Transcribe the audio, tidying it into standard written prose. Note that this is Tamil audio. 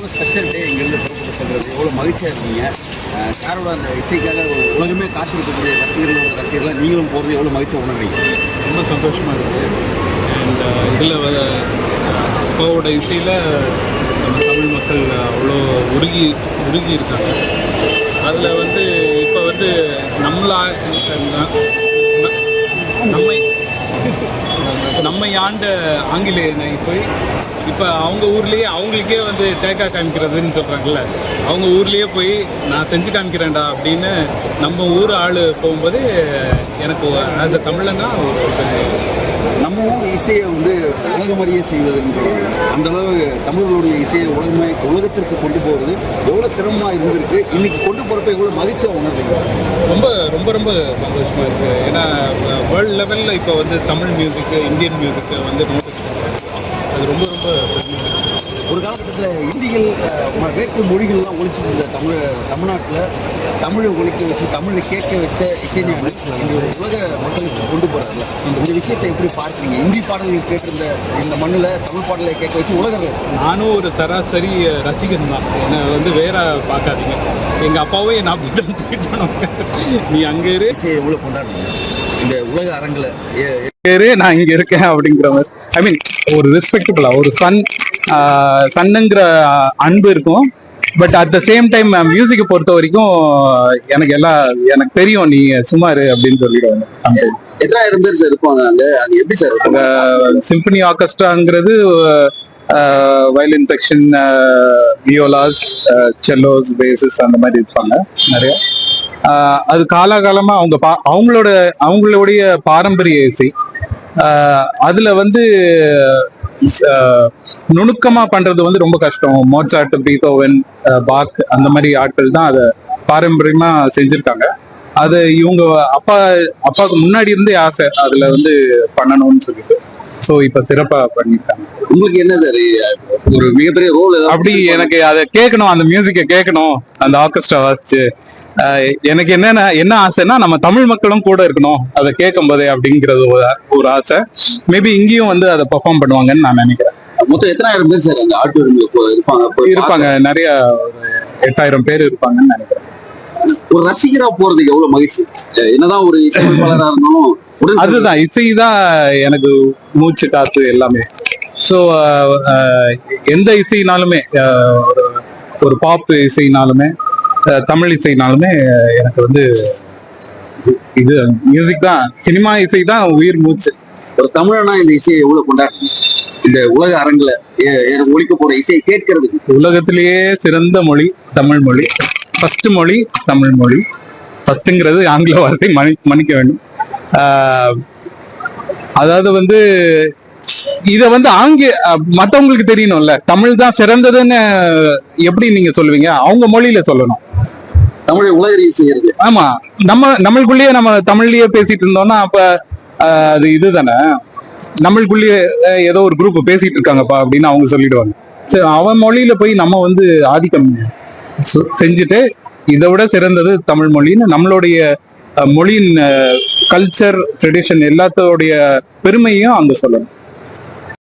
எவ்வளோ ஸ்பெஷல் டே இங்கேருந்து புறப்பட்டு செல்வது, எவ்வளோ மகிழ்ச்சியாக இருக்கீங்க. சாரோட அந்த இசைக்காக உலகமே காத்திருக்கக்கூடிய ரசிகர்லாம் நீங்களும் போகிறது எவ்வளோ மகிழ்ச்சியாக உணர்றீங்க? ரொம்ப சந்தோஷமாக இருக்குது. அண்ட் இதில் அப்பாவோட இசையில் நம்ம தமிழ் மக்கள் அவ்வளோ உருகி இருக்காங்க. அதில் இப்போ நம்மை ஆண்ட ஆங்கிலேயனை போய் இப்போ அவங்க ஊர்லேயே அவங்களுக்கே டேக்கா காமிக்கிறதுன்னு சொல்கிறாங்கல்ல, அவங்க ஊர்லேயே போய் நான் செஞ்சு காமிக்கிறேன்டா அப்படின்னு நம்ம ஊர் ஆள் போகும்போது எனக்கு ஆஸ் அ தமிழனா நம்ம ஊர் இசையை உலகமறிய செய்வதுன்றது அந்தளவு தமிழர்களுடைய இசையை உலகத்திற்கு கொண்டு போகிறது எவ்வளோ சிரமமாக இருந்திருக்கு. இன்னைக்கு கொண்டு போகிறப்ப எவ்வளோ மகிழ்ச்சியாக உணர்றீங்க? ரொம்ப ரொம்ப ரொம்ப சந்தோஷமாக இருக்குது. ஏன்னா வேர்ல்டு லெவலில் இப்போ தமிழ் மியூசிக்கு, இந்தியன் மியூசிக்கை நோட்டீஸ் பண்ணுறாங்க. அது ரொம்ப ரொம்ப ஒரு காலகட்டத்தில் இந்திகள் வேற்று மொழிகள்லாம் ஒழிச்சிட்டு இருந்த தமிழ்நாட்டில் தமிழை ஒழிக்க வச்சு தமிழை கேட்க வச்ச இசைஞானி இந்த உலக மக்களுக்கு கொண்டு போகிறாங்க. இந்த விஷயத்தை எப்படி பார்க்குறீங்க? இந்தி பாடல்கள் கேட்டிருந்த இந்த மண்ணில் தமிழ் பாடலை கேட்க வச்சு உலகர்கள். நானும் ஒரு சராசரி ரசிகன் தான், என்னை வேற பார்க்காதீங்க. எங்கள் அப்பாவே நான் அப்படி தான் ட்ரீட் பண்ணுவாங்க. நீ அங்கே இசையை எவ்வளோ கொண்டாடுறீங்க இந்த உலக அரங்கில்? நான் இங்கே இருக்கேன் அப்படிங்கிற மாதிரி, ஐ மீன் ஒரு ரெஸ்பெக்டபுளா ஒரு சன்னுங்கிற அன்பு இருக்கும். But at the same time மியூசிக்கை பொறுத்த வரைக்கும் எனக்கு தெரியும், நீ சுமாரு அப்படின்னு சொல்லிடுவாங்க. எத்தனாயிரம் பேர் சார் இருப்பாங்க அங்கே? அது எப்படி சார்? சிம்பனி ஆர்கெஸ்ட்ராங்கிறது violin section, violas, cellos, basses அந்த மாதிரி இருப்பாங்க நிறைய. அது காலாகாலமா அவங்களுடைய பாரம்பரிய இசை. அதுல நுணுக்கமா பண்றது ரொம்ப கஷ்டம். மோட்சார்ட், பீத்தோவன், பாக் அந்த மாதிரி ஆட்கள் தான் அதை பாரம்பரியமா செஞ்சிருக்காங்க. அது இவங்க அப்பாவுக்கு முன்னாடி இருந்தே ஆசை அதுல பண்ணணும்னு சொல்லிட்டு. ஸோ இப்ப சிறப்பா பண்ணிருக்காங்க. உங்களுக்கு என்ன சார் ஒரு மிகப்பெரிய ரோல்? அப்படி எனக்கு அதை கேட்கணும், அந்த மியூசிக்கை கேட்கணும், அந்த ஆர்கெஸ்ட்ரா வாசிச்சு. எனக்கு என்ன ஆசைன்னா நம்ம தமிழ் மக்களும் கூட இருக்கணும் அதை கேட்கும் போதே அப்படிங்கிறது ஒரு ஆசை. மேபி இங்கேயும் அதை பெர்ஃபார்ம் பண்ணுவாங்கன்னு நான் நினைக்கிறேன். மொத்தம் எத்தனாயிரம் பேர் சார் அந்த ஆட்டு இருப்பாங்க? நிறைய 8000 பேர் இருப்பாங்கன்னு நினைக்கிறேன். ஒரு ரசிகரா போறதுக்கு எவ்வளவு மகிழ்ச்சி. என்னதான் ஒரு இசையமைப்பாளராக இருந்தாலும் அதுதான் இசைதான் எனக்கு மூச்சு காத்து எல்லாமே. ஸோ எந்த இசைனாலுமே, ஒரு பாப் இசைனாலுமே, தமிழ் இசைனாலுமே எனக்கு இது மியூசிக் தான், சினிமா இசை தான் உயிர் மூச்சு. ஒரு தமிழனா இந்த இசையை எவ்வளவு கொண்டாடுறீங்க? இந்த உலக அரங்குல ஒழிக்க போற இசையை கேட்கறதுக்கு. உலகத்திலேயே சிறந்த மொழி தமிழ் மொழி. ஃபர்ஸ்ட் மொழி தமிழ் மொழி. ஃபர்ஸ்ட்ங்கிறது ஆங்கில வார்த்தை, மன்னிக்க வேண்டும். அதாவது இத மத்தவங்களுக்கு தெரியணும்ல, தமிழ் தான் சிறந்ததுன்னு எப்படி நீங்க சொல்லுவீங்க? அவங்க மொழியில சொல்லணும். தமிழை உலக செய்யறது. ஆமா, நம்மளுக்குள்ளேயே நம்ம தமிழ்லயே பேசிட்டு இருந்தோம்னா அப்ப அது இதுதானே. நம்மளுக்குள்ளேயே ஏதோ ஒரு குரூப் பேசிட்டு இருக்காங்கப்பா அப்படின்னு அவங்க சொல்லிடுவாங்க. சரி, அவன் மொழியில போய் நம்ம ஆதிக்கம் செஞ்சுட்டு இதை விட சிறந்தது தமிழ் மொழின்னு நம்மளுடைய மொழியின் கல்ச்சர், ட்ரெடிஷன் எல்லாத்தோடைய பெருமையும் அங்க சொல்லணும்.